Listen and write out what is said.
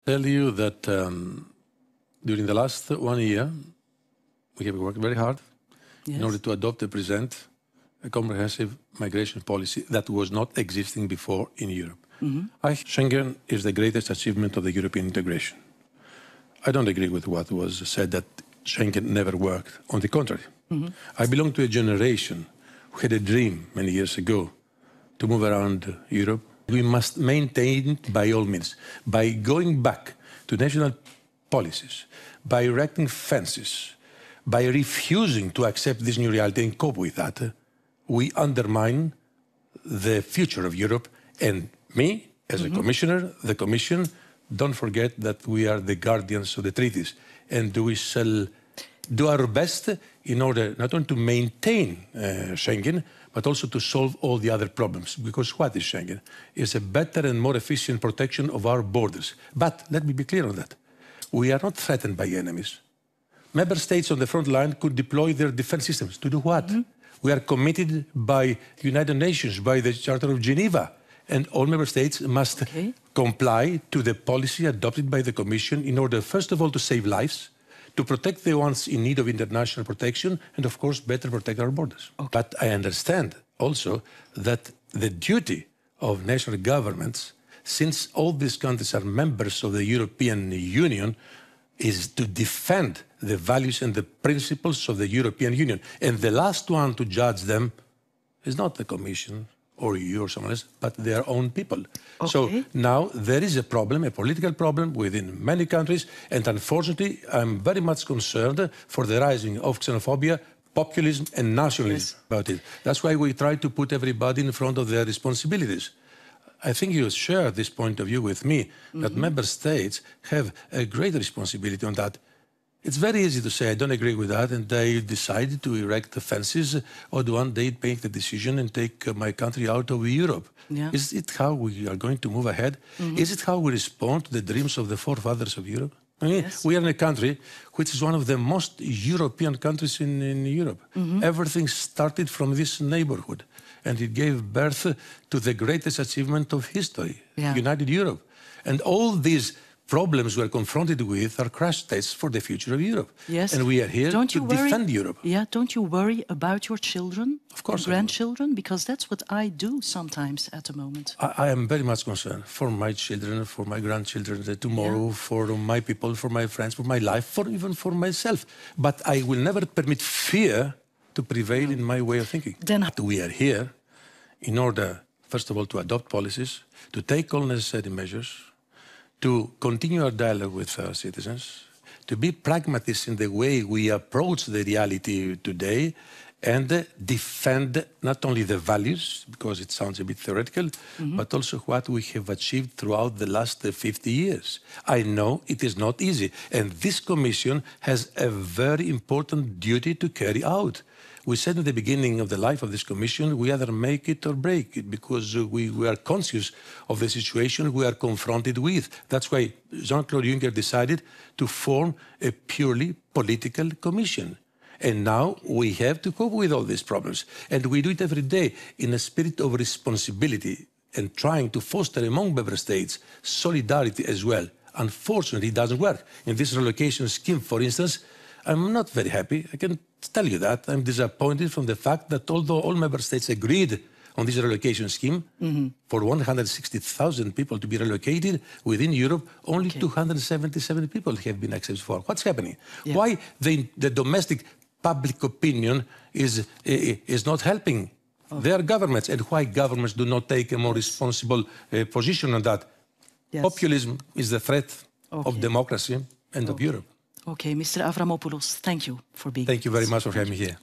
tell you that during the last 1 year, we have worked very hard in order to adopt and present a comprehensive migration policy that was not existing before in Europe. Schengen is the greatest achievement of the European integration. I don't agree with what was said that Schengen never worked. On the contrary, I belong to a generation who had a dream many years ago to move around Europe. We must maintain it by all means, by going back to national policies, by erecting fences, by refusing to accept this new reality and cope with that. We undermine the future of Europe. And me, as a commissioner, the Commission, don't forget that we are the guardians of the treaties. And we shall do our best in order not only to maintain Schengen, but also to solve all the other problems. Because what is Schengen? It's a better and more efficient protection of our borders. But let me be clear on that. We are not threatened by enemies. Member states on the front line could deploy their defense systems. To do what? We are committed by United Nations, by the Charter of Geneva. And all member states must comply to the policy adopted by the Commission in order, first of all, to save lives, to protect the ones in need of international protection, and of course, better protect our borders. But I understand also that the duty of national governments, since all these countries are members of the European Union, is to defend the values and the principles of the European Union. And the last one to judge them is not the Commission or you or someone else, but their own people. So now there is a problem, a political problem within many countries, and unfortunately I'm very much concerned for the rising of xenophobia, populism and nationalism about it. That's why we try to put everybody in front of their responsibilities. I think you share this point of view with me, that member states have a great responsibility on that. It's very easy to say, I don't agree with that, and I decided to erect the fences, or one day make the decision and take my country out of Europe. Is it how we are going to move ahead? Is it how we respond to the dreams of the forefathers of Europe? I mean, we are in a country which is one of the most European countries in Europe. Everything started from this neighborhood, and it gave birth to the greatest achievement of history, United Europe. And all these problems we're confronted with are crash tests for the future of Europe. And we are here to defend Europe. Don't you worry about your children, of course, and grandchildren? Because that's what I do sometimes at the moment. I am very much concerned for my children, for my grandchildren, tomorrow, for my people, for my friends, for my life, even for myself. But I will never permit fear to prevail in my way of thinking. We are here in order, first of all, to adopt policies, to take all necessary measures, to continue our dialogue with our citizens, to be pragmatists in the way we approach the reality today, and defend not only the values, because it sounds a bit theoretical, but also what we have achieved throughout the last 50 years. I know it is not easy, and this Commission has a very important duty to carry out. We said at the beginning of the life of this Commission, we either make it or break it, because we are conscious of the situation we are confronted with. That's why Jean-Claude Juncker decided to form a purely political Commission. And now we have to cope with all these problems. And we do it every day in a spirit of responsibility and trying to foster among member states solidarity as well. Unfortunately, it doesn't work. In this relocation scheme, for instance, I'm not very happy. I can tell you that. I'm disappointed from the fact that although all member states agreed on this relocation scheme for 160,000 people to be relocated within Europe, only 277 people have been accepted for. What's happening? Why the domestic public opinion is not helping their governments, and why governments do not take a more responsible position on that? Populism is the threat of democracy and of Europe. Okay, Mr. Avramopoulos, thank you for being with us. Thank you very much for having me here.